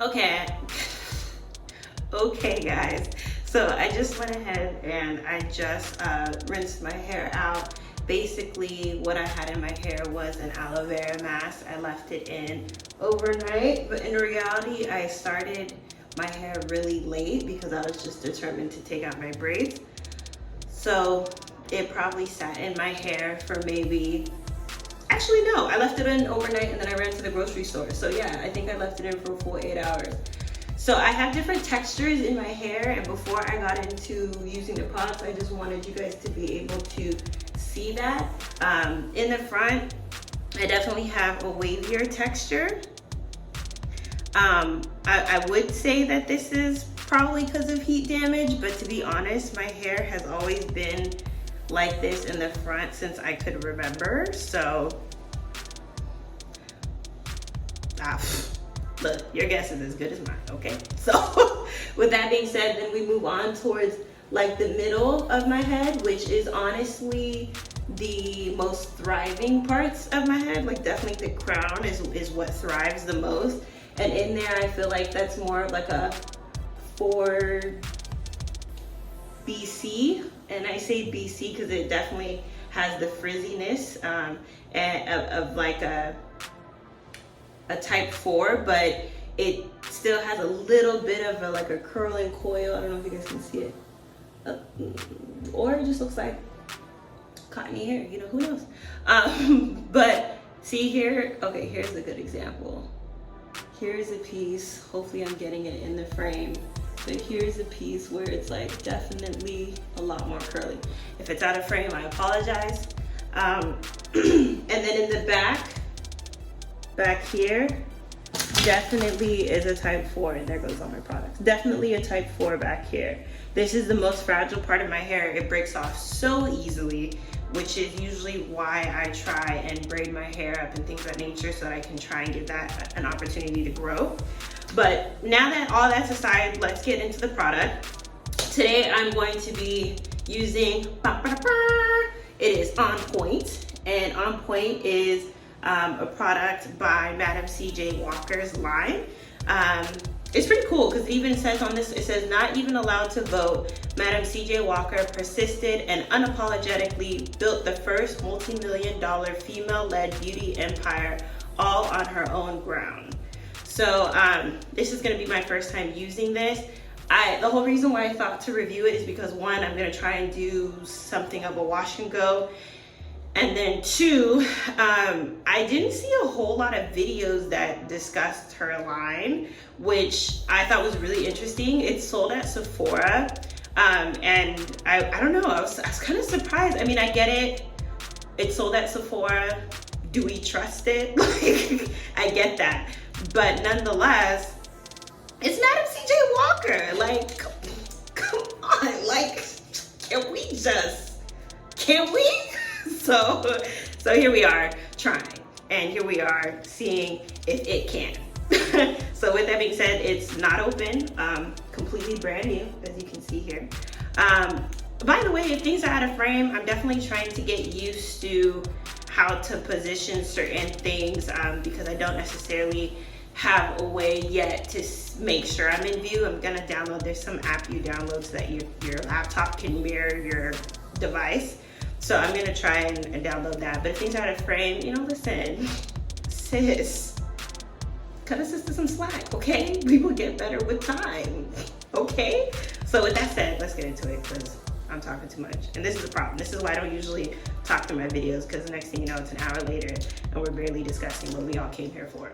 Okay. Okay, guys. So I just went ahead and I just rinsed my hair out. Basically, what I had in my hair was an aloe vera mask. I left it in overnight, but in reality, I started my hair really late because I was just determined to take out my braids. So it probably sat in my hair for maybe, actually no, I left it in overnight and then I ran to the grocery store. So yeah, I think I left it in for a full 8 hours. So I have different textures in my hair, and before I got into using the products, I just wanted you guys to be able to see that. In the front, I definitely have a wavier texture. I would say that this is probably because of heat damage, but to be honest, my hair has always been like this in the front since I could remember. So, look, your guess is as good as mine, okay? So with that being said, then we move on towards like the middle of my head, which is honestly the most thriving parts of my head. Like definitely the crown is what thrives the most. And in there, I feel like that's more like a 4 BC. And I say BC because it definitely has the frizziness of like a type 4, but it still has a little bit of like a curling coil. I don't know if you guys can see it. Or it just looks like cottony hair, you know, who knows? But see here, okay, here's a good example. Here's a piece, hopefully I'm getting it in the frame, but here's a piece where it's like definitely a lot more curly. If it's out of frame, I apologize. And then in the back here, definitely is a type 4, and there goes all my products. Definitely a type 4 back here. This is the most fragile part of my hair. It breaks off so easily, which is usually why I try and braid my hair up and things of that nature so that I can try and give that an opportunity to grow. But now that all that's aside, let's get into the product. Today I'm going to be using, it is On Point, and On Point is a product by Madam C.J. Walker's line. It's pretty cool because it even says on this, it says not even allowed to vote, Madam C.J. Walker persisted and unapologetically built the first multi-million-dollar female-led beauty empire all on her own ground. So this is going to be my first time using this. The whole reason why I thought to review it is because one, I'm going to try and do something of a wash and go. And then two, I didn't see a whole lot of videos that discussed her line, which I thought was really interesting. It's sold at Sephora, and I don't know, I was kind of surprised. I mean, I get it, it's sold at Sephora. Do we trust it? Like, I get that. But nonetheless, it's Madam C.J. Walker. Like, come on, like, can't we? So here we are trying, and here we are seeing if it can. So with that being said, it's not open, completely brand new, as you can see here. By the way, if things are out of frame, I'm definitely trying to get used to how to position certain things because I don't necessarily have a way yet to make sure I'm in view. I'm gonna download, there's some app you download so that your laptop can mirror your device. So I'm gonna try and download that. But if things are out of frame, you know, listen, sis, cut a sister some slack, okay? We will get better with time, okay? So with that said, let's get into it because I'm talking too much. And this is the problem. This is why I don't usually talk through my videos, because the next thing you know, it's an hour later and we're barely discussing what we all came here for.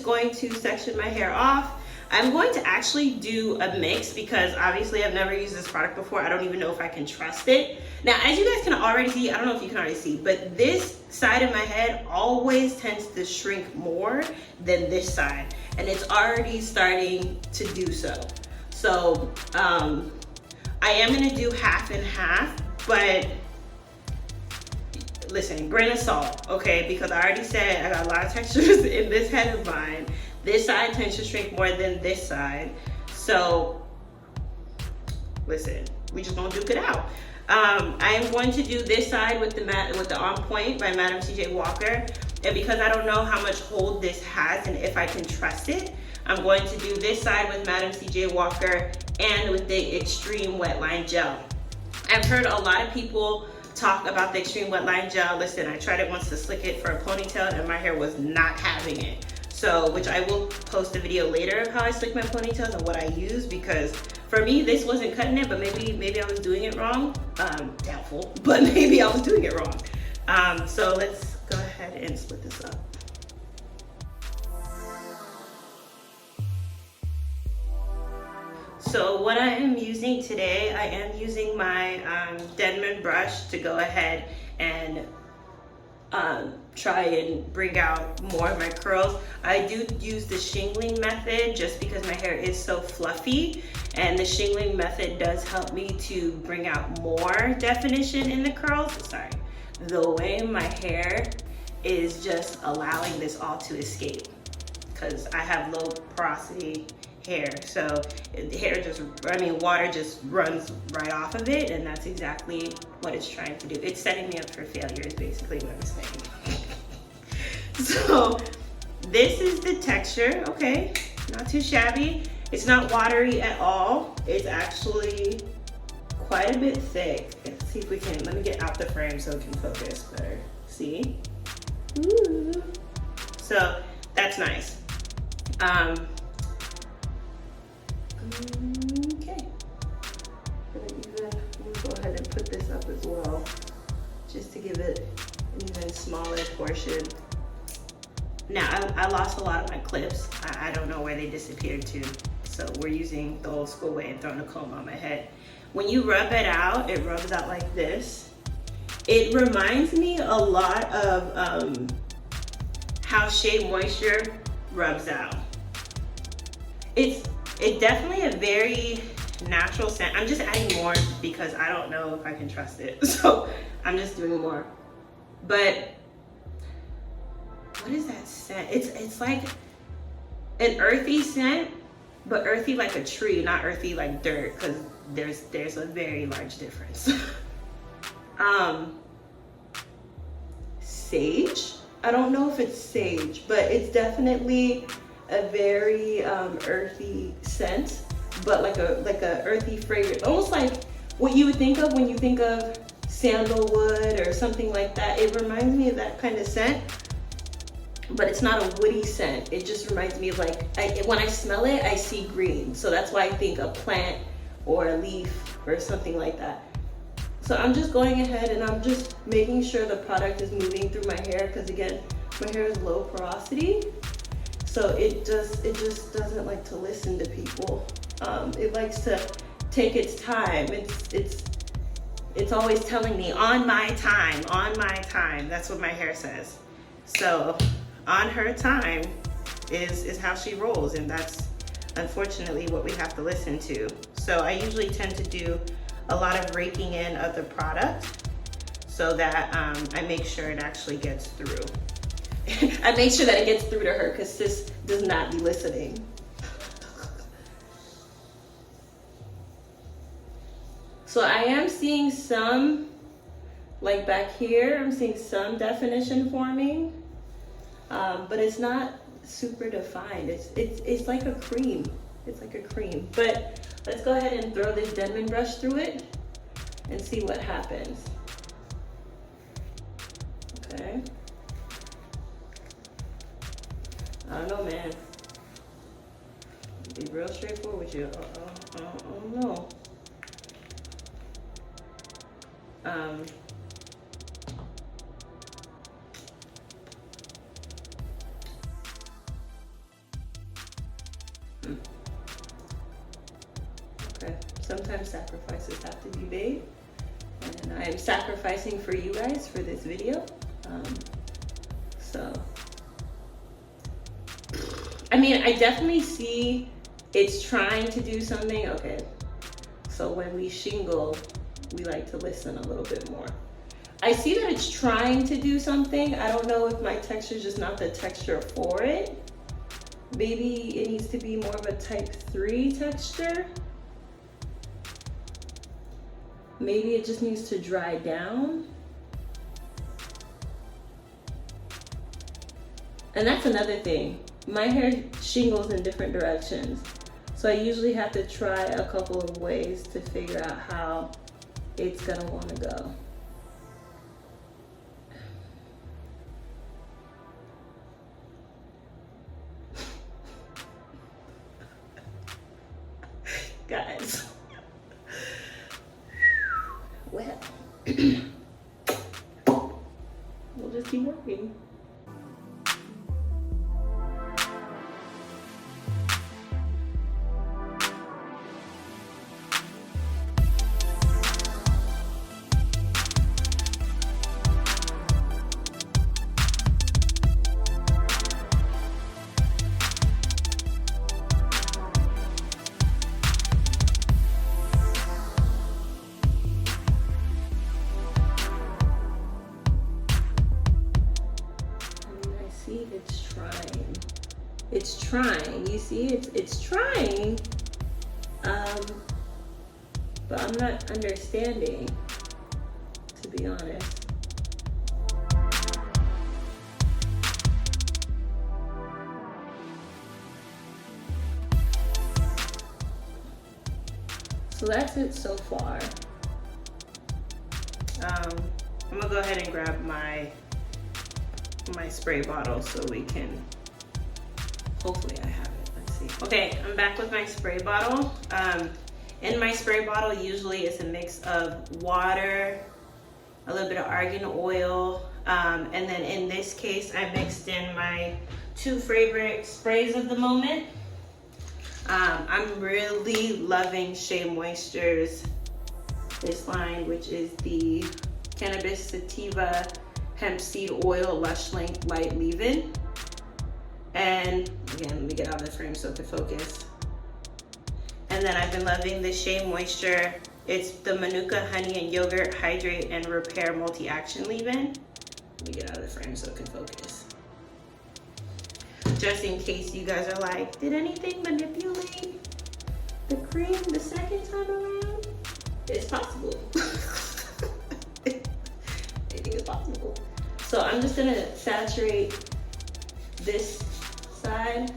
going to section my hair off. I'm going to actually do a mix because obviously I've never used this product before. I don't even know if I can trust it. Now, as you guys can already see, I don't know if you can already see, but this side of my head always tends to shrink more than this side. And it's already starting to do so. So I am gonna do half and half, but listen, grain of salt, okay? Because I already said I got a lot of textures in this head of mine. This side tends to shrink more than this side. So listen, we just gonna duke it out. I am going to do this side with the On Point by Madam CJ Walker. And because I don't know how much hold this has and if I can trust it, I'm going to do this side with Madam CJ Walker and with the Extreme Wetline Gel. I've heard a lot of people talk about the Extreme Wetline Gel. Listen, I tried it once to slick it for a ponytail and my hair was not having it. So, which I will post a video later of how I slick my ponytails and what I use, because for me, this wasn't cutting it, but maybe I was doing it wrong. Doubtful, but maybe I was doing it wrong. So let's go ahead and split this up. So what I am using today, I am using my Denman brush to go ahead and try and bring out more of my curls. I do use the shingling method just because my hair is so fluffy, and the shingling method does help me to bring out more definition in the curls. Sorry, the way my hair is just allowing this all to escape because I have low porosity hair, so water just runs right off of it, and that's exactly what it's trying to do. It's setting me up for failure is basically what I'm saying. So this is the texture, okay, not too shabby. It's not watery at all. It's actually quite a bit thick. Let's see if we can, let me get out the frame so it can focus better. See? Ooh. So that's nice. Okay. I'm gonna go ahead and put this up as well, just to give it an even smaller portion. Now, I lost a lot of my clips. I don't know where they disappeared to. So we're using the old school way and throwing a comb on my head. When you rub it out, it rubs out like this. It reminds me a lot of how Shea Moisture rubs out. It's definitely a very natural scent. I'm just adding more because I don't know if I can trust it. So I'm just doing more. But what is that scent? It's like an earthy scent, but earthy like a tree, not earthy like dirt, because there's a very large difference. Sage? I don't know if it's sage, but it's definitely a very earthy scent, but like a earthy fragrance, almost like what you would think of when you think of sandalwood or something like that. It reminds me of that kind of scent, but it's not a woody scent. It just reminds me of like, when I smell it, I see green. So that's why I think a plant or a leaf or something like that. So I'm just going ahead and I'm just making sure the product is moving through my hair, because again, my hair is low porosity. So it just doesn't like to listen to people. It likes to take its time. It's always telling me on my time, on my time. That's what my hair says. So on her time is how she rolls, and that's unfortunately what we have to listen to. So I usually tend to do a lot of raking in of the product so that I make sure it actually gets through. I make sure that it gets through to her, because sis does not be listening. So I am seeing some, like back here, I'm seeing some definition forming, but it's not super defined. It's like a cream. It's like a cream. But let's go ahead and throw this Denman brush through it and see what happens. Okay. I don't know, man. Be real straightforward with you. I don't know. Okay, sometimes sacrifices have to be made, and I am sacrificing for you guys for this video. So, I mean, I definitely see it's trying to do something. Okay, so when we shingle, we like to listen a little bit more. I see that it's trying to do something. I don't know if my texture is just not the texture for it. Maybe it needs to be more of a type 3 texture. Maybe it just needs to dry down. And that's another thing. My hair shingles in different directions. So I usually have to try a couple of ways to figure out how it's gonna wanna go. Guys. Well, we'll just keep working. It's trying, you see, it's trying, but I'm not understanding, to be honest. So that's it so far. I'm gonna go ahead and grab my spray bottle so we can, hopefully I have it, let's see. Okay, I'm back with my spray bottle. In my spray bottle, usually it's a mix of water, a little bit of argan oil, and then in this case, I mixed in my 2 favorite sprays of the moment. I'm really loving Shea Moisture's this line, which is the Cannabis Sativa Hemp Seed Oil Lush Length Light Leave-In. And again, let me get out of the frame so it can focus. And then I've been loving the Shea Moisture. It's the Manuka Honey and Yogurt Hydrate and Repair Multi-Action Leave-In. Let me get out of the frame so it can focus. Just in case you guys are like, did anything manipulate the cream the second time around? It's possible. Anything is possible. So I'm just gonna saturate this side.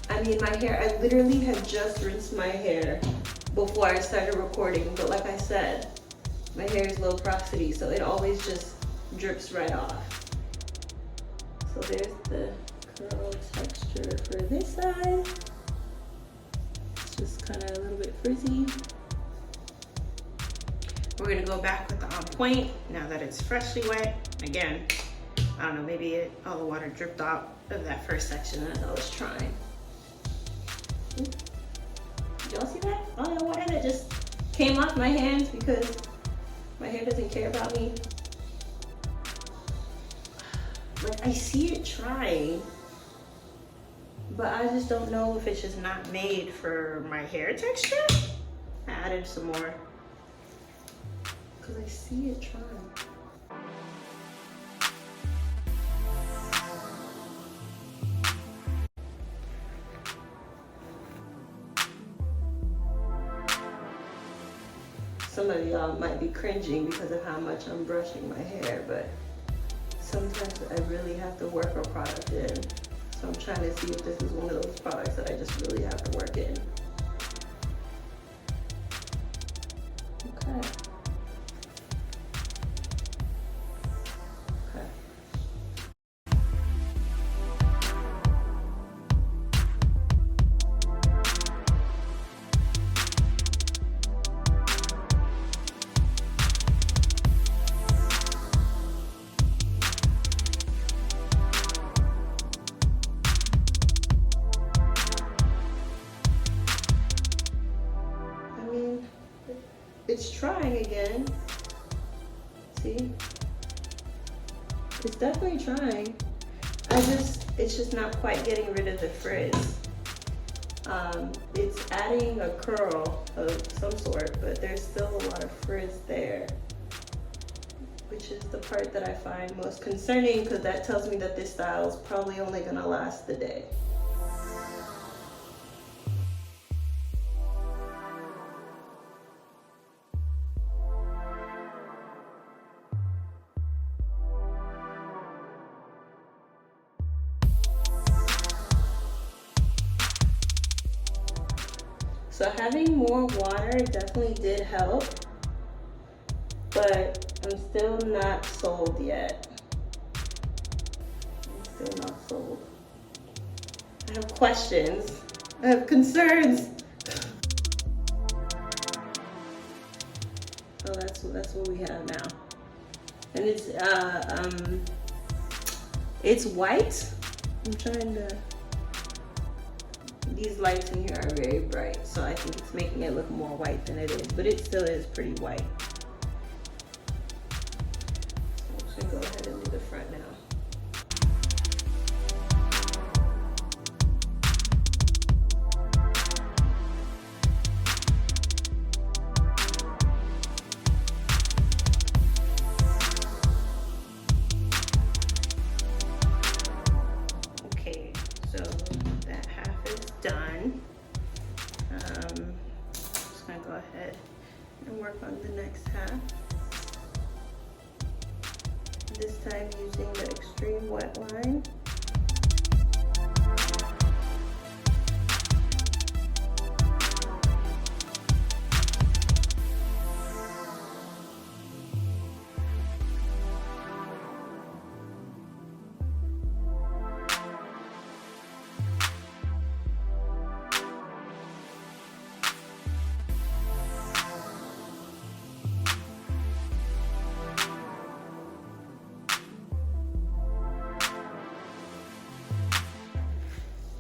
I mean, my hair, I literally had just rinsed my hair before I started recording, but like I said, my hair is low porosity, so it always just drips right off. So there's the curl texture for this side. It's just kind of a little bit frizzy. We're gonna go back with the on point now that it's freshly wet. Again, I don't know, maybe all the water dripped out of that first section as I was trying. Did y'all see that? All that water that just came off my hands because my hair doesn't care about me. Like, I see it trying, but I just don't know if it's just not made for my hair texture. I added some more because I see it trying. Some of y'all might be cringing because of how much I'm brushing my hair, but sometimes I really have to work a product in. So I'm trying to see if this is one of those products that I just really have to work in. Okay. it's trying again. See? It's definitely trying. It's just not quite getting rid of the frizz. It's adding a curl of some sort, but there's still a lot of frizz there, which is the part that I find most concerning, because that tells me that this style is probably only gonna last the day. So having more water definitely did help, but I'm still not sold yet. I'm still not sold. I have questions. I have concerns. So that's what we have now. And it's white. I'm trying to, these lights in here are very bright, so I think it's making it look more white than it is, but it still is pretty white. So I'm just gonna go ahead and do the front now. Okay, so that half is done. I'm just gonna go ahead and work on the next half. This time using the extreme wet line.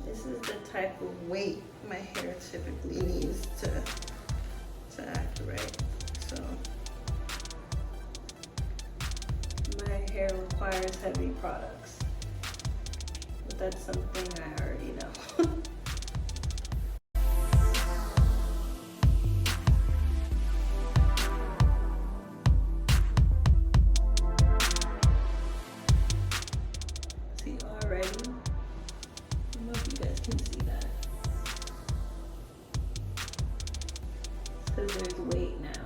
This is the type of weight my hair typically needs to act right. So my hair requires heavy products, but that's something I already know. See already? I don't know if you guys can see that. It's because there's weight now.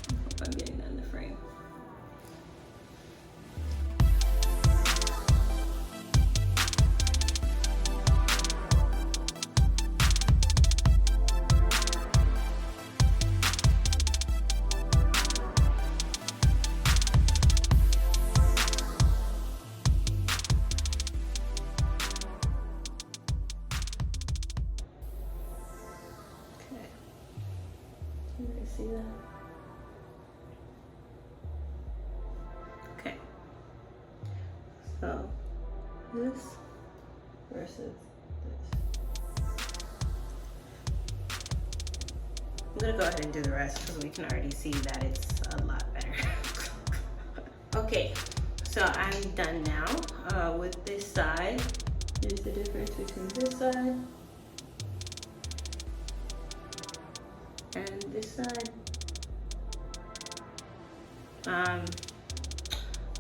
I hope I'm getting that in the frame. Can you see that? Okay. So this versus this. I'm gonna go ahead and do the rest because we can already see that it's a lot better. Okay, so I'm done now with this side. Here's the difference between this side and this side.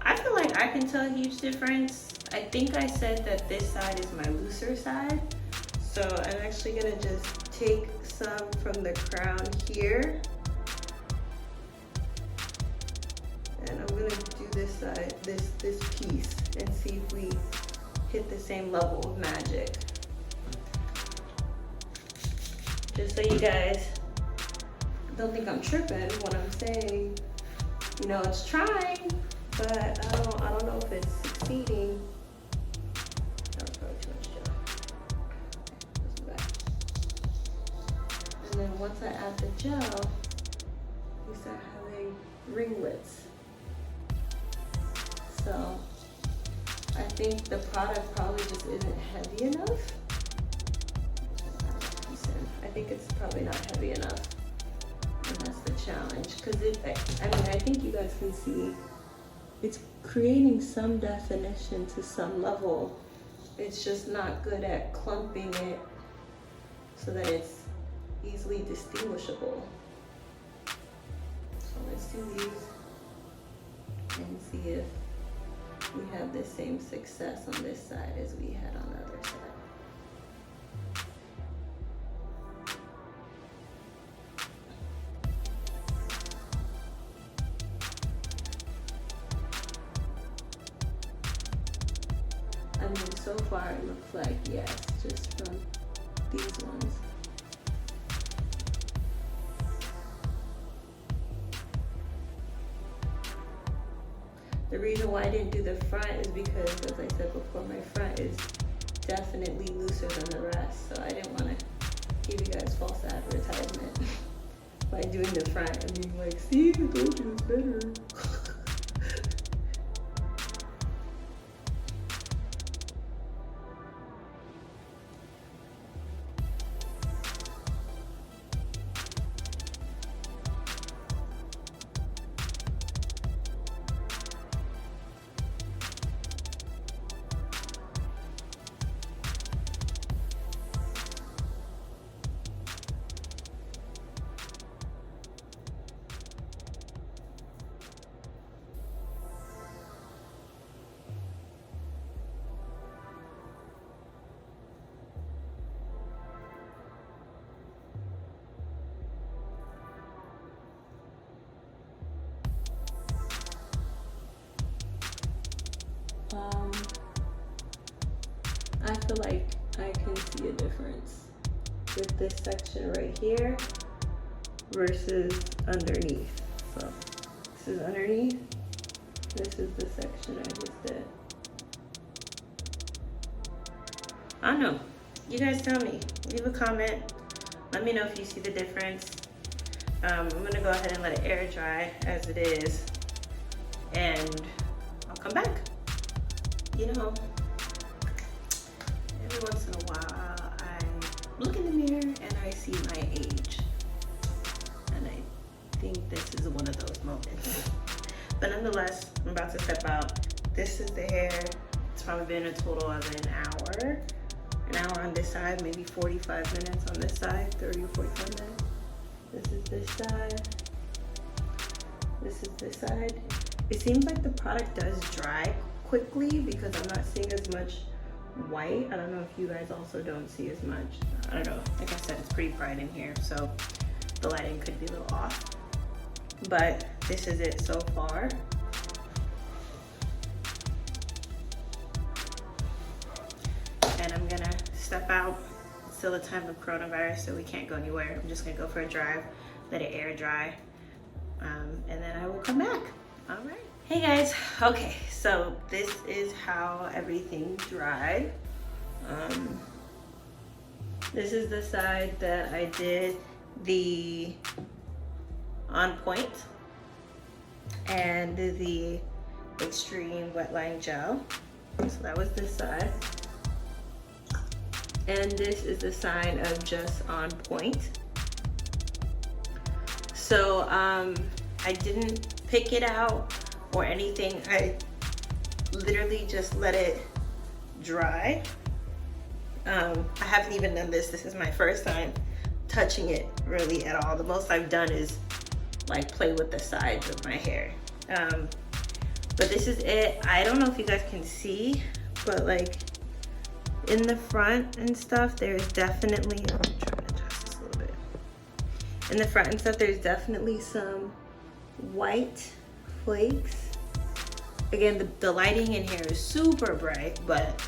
I feel like I can tell a huge difference. I think I said that this side is my looser side. So I'm actually gonna just take some from the crown here. And I'm gonna do this side, this piece, and see if we hit the same level of magic. Just so you guys don't think I'm tripping when I'm saying, you know, it's trying, but I don't know if it's succeeding. That was probably too much gel. Back. And then once I add the gel, we start having ringlets. So I think the product probably just isn't heavy enough. I probably not heavy enough. And that's the challenge. Because I mean, I think you guys can see it's creating some definition to some level. It's just not good at clumping it so that it's easily distinguishable. So let's do these and see if we have the same success on this side as we had on the other side. I mean, so far it looks like yes, just from these ones. The reason why I didn't do the front is because, as I said before, my front is definitely looser than the rest. So I didn't want to give you guys false advertisement by doing the front and being like, see, I told you it's better. I feel like I can see a difference with this section right here versus underneath. So this is underneath, this is the section I just did. I don't know, you guys tell me, leave a comment, let me know if you see the difference. I'm gonna go ahead and let it air dry as it is, and I'll come back. You know, every once in a while I look in the mirror and I see my age, and I think this is one of those moments. But nonetheless, I'm about to step out. This is the hair. It's probably been a total of an hour on this side, maybe 45 minutes on this side, 30 or 45 minutes. This is this side, this is this side. It seems like the product does dry quickly because I'm not seeing as much white. I don't know if you guys also don't see as much. I don't know, like I said, it's pretty bright in here, so the lighting could be a little off. But this is it so far. And I'm gonna step out. It's still a time of coronavirus, so we can't go anywhere. I'm just gonna go for a drive, let it air dry, and then I will come back. All right. Hey guys, okay, so this is how everything dried. This is the side that I did the on point and the extreme wetline gel. So that was this side. And this is the side of just on point. So I didn't pick it out or anything. I literally just let it dry. I haven't even done this. This is my first time touching it really at all. The most I've done is like play with the sides of my hair. But this is it. I don't know if you guys can see, but like in the front and stuff, there's definitely, I'm trying to adjust this a little bit. In the front and stuff, there's definitely some white flakes. Again, the lighting in here is super bright, but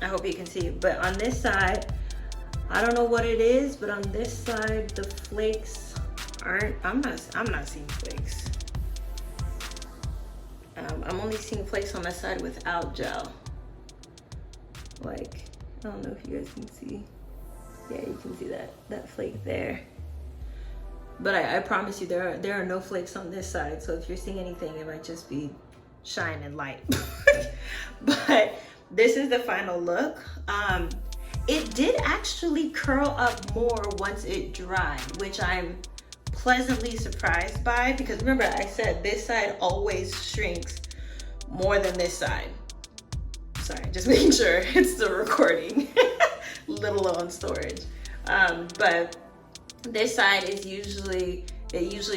I hope you can see. But on this side, I don't know what it is, but on this side, the flakes aren't, I'm not seeing flakes. I'm only seeing flakes on the side without gel. Like, I don't know if you guys can see. Yeah, you can see that flake there. But I promise you, there are no flakes on this side. So if you're seeing anything, it might just be shine and light. But this is the final look. it did actually curl up more once it dried, which I'm pleasantly surprised by, because remember I said this side always shrinks more than this side. Sorry, just making sure it's still recording. Little low on storage. But this side is usually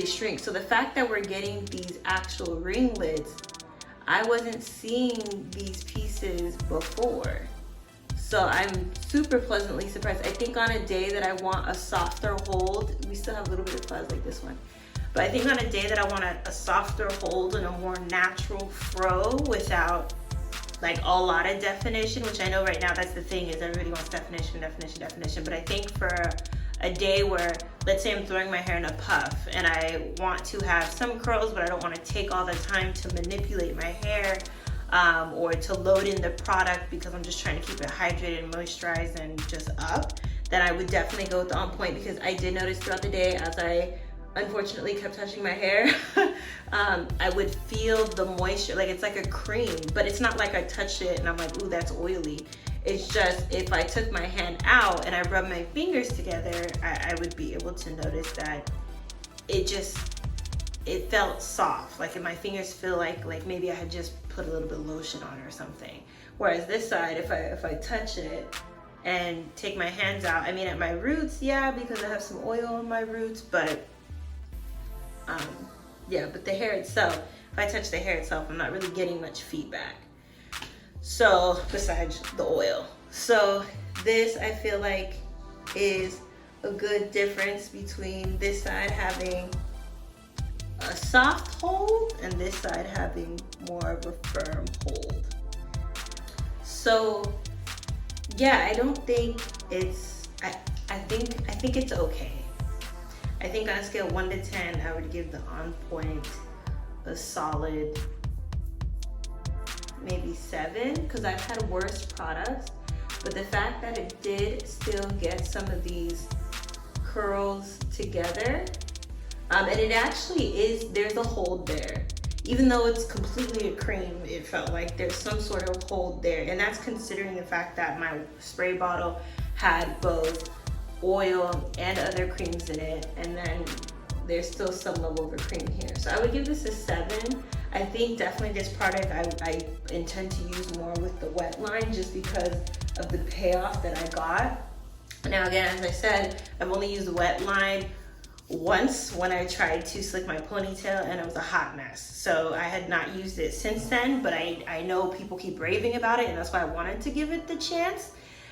shrinks. So the fact that we're getting these actual ringlets, I wasn't seeing these pieces before. So I'm super pleasantly surprised. I think on a day that I want a softer hold, we still have a little bit of fuzz like this one, but I think on a day that I want a softer hold and a more natural fro without like a lot of definition, which I know right now that's the thing, is everybody wants definition, definition, definition. But I think for a day where, let's say I'm throwing my hair in a puff and I want to have some curls, but I don't want to take all the time to manipulate my hair, or to load in the product because I'm just trying to keep it hydrated and moisturized and just up, then I would definitely go with the On Point, because I did notice throughout the day, as I unfortunately kept touching my hair, I would feel the moisture, like it's like a cream, but it's not like I touched it and I'm like, ooh, that's oily. It's just, if I took my hand out and I rubbed my fingers together, I would be able to notice that it felt soft. Like, if my fingers feel like maybe I had just put a little bit of lotion on it or something. Whereas this side, if I touch it and take my hands out, I mean, at my roots, yeah, because I have some oil on my roots, but yeah, but the hair itself, if I touch the hair itself, I'm not really getting much feedback. So, besides the oil. So this, I feel like, is a good difference between this side having a soft hold and this side having more of a firm hold. So yeah, I don't think it's, I think it's okay. I think on a scale 1 to 10, I would give the On Point a solid maybe 7, because I've had worse products, but the fact that it did still get some of these curls together, and it actually is, there's a hold there. Even though it's completely a cream, it felt like there's some sort of hold there, and that's considering the fact that my spray bottle had both oil and other creams in it, and then there's still some level of a cream here. So I would give this a 7. I think definitely this product I intend to use more with the Wetline, just because of the payoff that I got. Now again, as I said, I've only used the Wetline once when I tried to slick my ponytail and it was a hot mess. So I had not used it since then, but I know people keep raving about it, and that's why I wanted to give it the chance.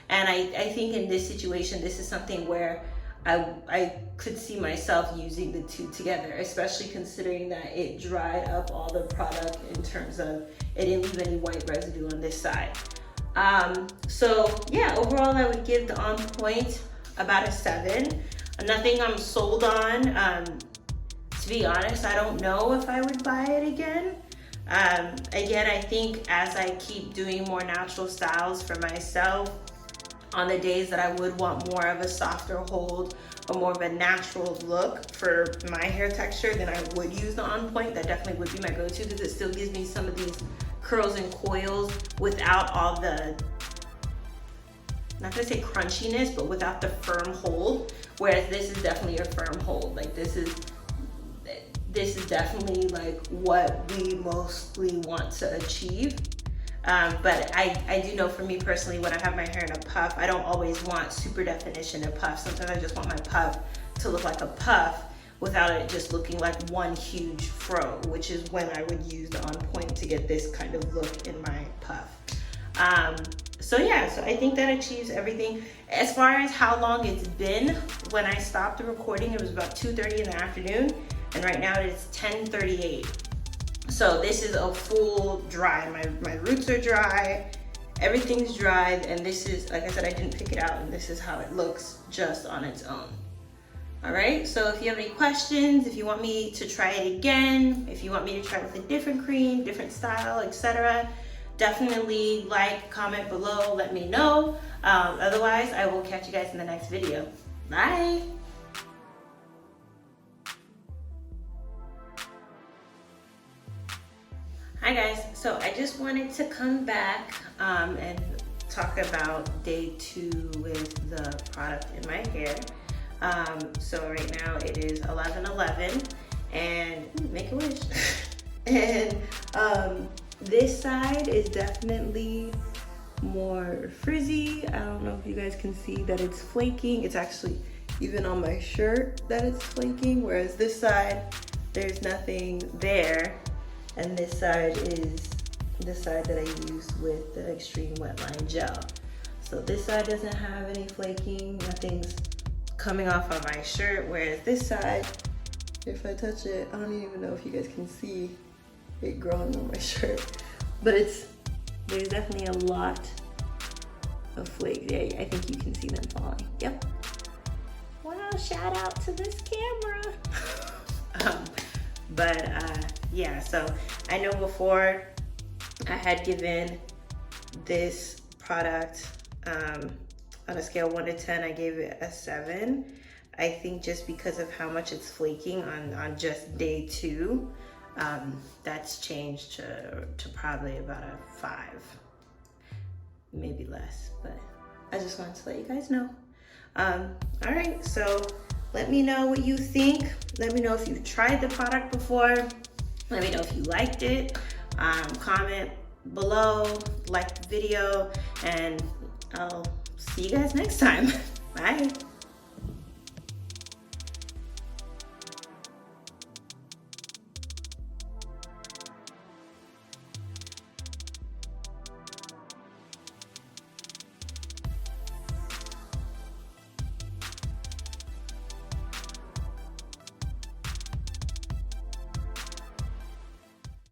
And I think in this situation, this is something where I could see myself using the two together, especially considering that it dried up all the product in terms of it didn't leave any white residue on this side. So yeah, overall I would give the On Point about a 7. Nothing I'm sold on. To be honest, I don't know if I would buy it again. Again, I think as I keep doing more natural styles for myself, on the days that I would want more of a softer hold or more of a natural look for my hair texture, then I would use the On Point. That definitely would be my go-to, because it still gives me some of these curls and coils without all the, not gonna say crunchiness, but without the firm hold. Whereas this is definitely a firm hold. Like this is definitely like what we mostly want to achieve. But I do know for me personally, when I have my hair in a puff, I don't always want super definition in puff. Sometimes I just want my puff to look like a puff without it just looking like one huge fro, which is when I would use the On Point to get this kind of look in my puff. So yeah, so I think that achieves everything. As far as how long it's been, when I stopped the recording, it was about 2:30 in the afternoon, and right now it is 10:38. So this is a full dry. My roots are dry, everything's dry, and this is, like I said, I didn't pick it out, and this is how it looks just on its own. All right, so if you have any questions, if you want me to try it again, if you want me to try it with a different cream, different style, etc., definitely like, comment below, let me know. Otherwise, I will catch you guys in the next video. Bye. Hi guys, so I just wanted to come back and talk about day 2 with the product in my hair. So right now it is 11:11 and make a wish. And this side is definitely more frizzy. I don't know if you guys can see that it's flaking. It's actually even on my shirt that it's flaking, whereas this side, there's nothing there. And this side is the side that I use with the Extreme Wetline Gel. So this side doesn't have any flaking, nothing's coming off of my shirt, whereas this side, if I touch it, I don't even know if you guys can see it growing on my shirt, but there's definitely a lot of flakes. Yeah, I think you can see them falling. Yep. Wow, shout out to this camera. Yeah, so I know before I had given this product on a scale 1 to 10, I gave it a 7. I think just because of how much it's flaking on just day 2, that's changed to probably about a 5, maybe less, but I just wanted to let you guys know. All right, so let me know what you think. Let me know if you've tried the product before. Let me know if you liked it. Comment below, like the video, and I'll see you guys next time. Bye.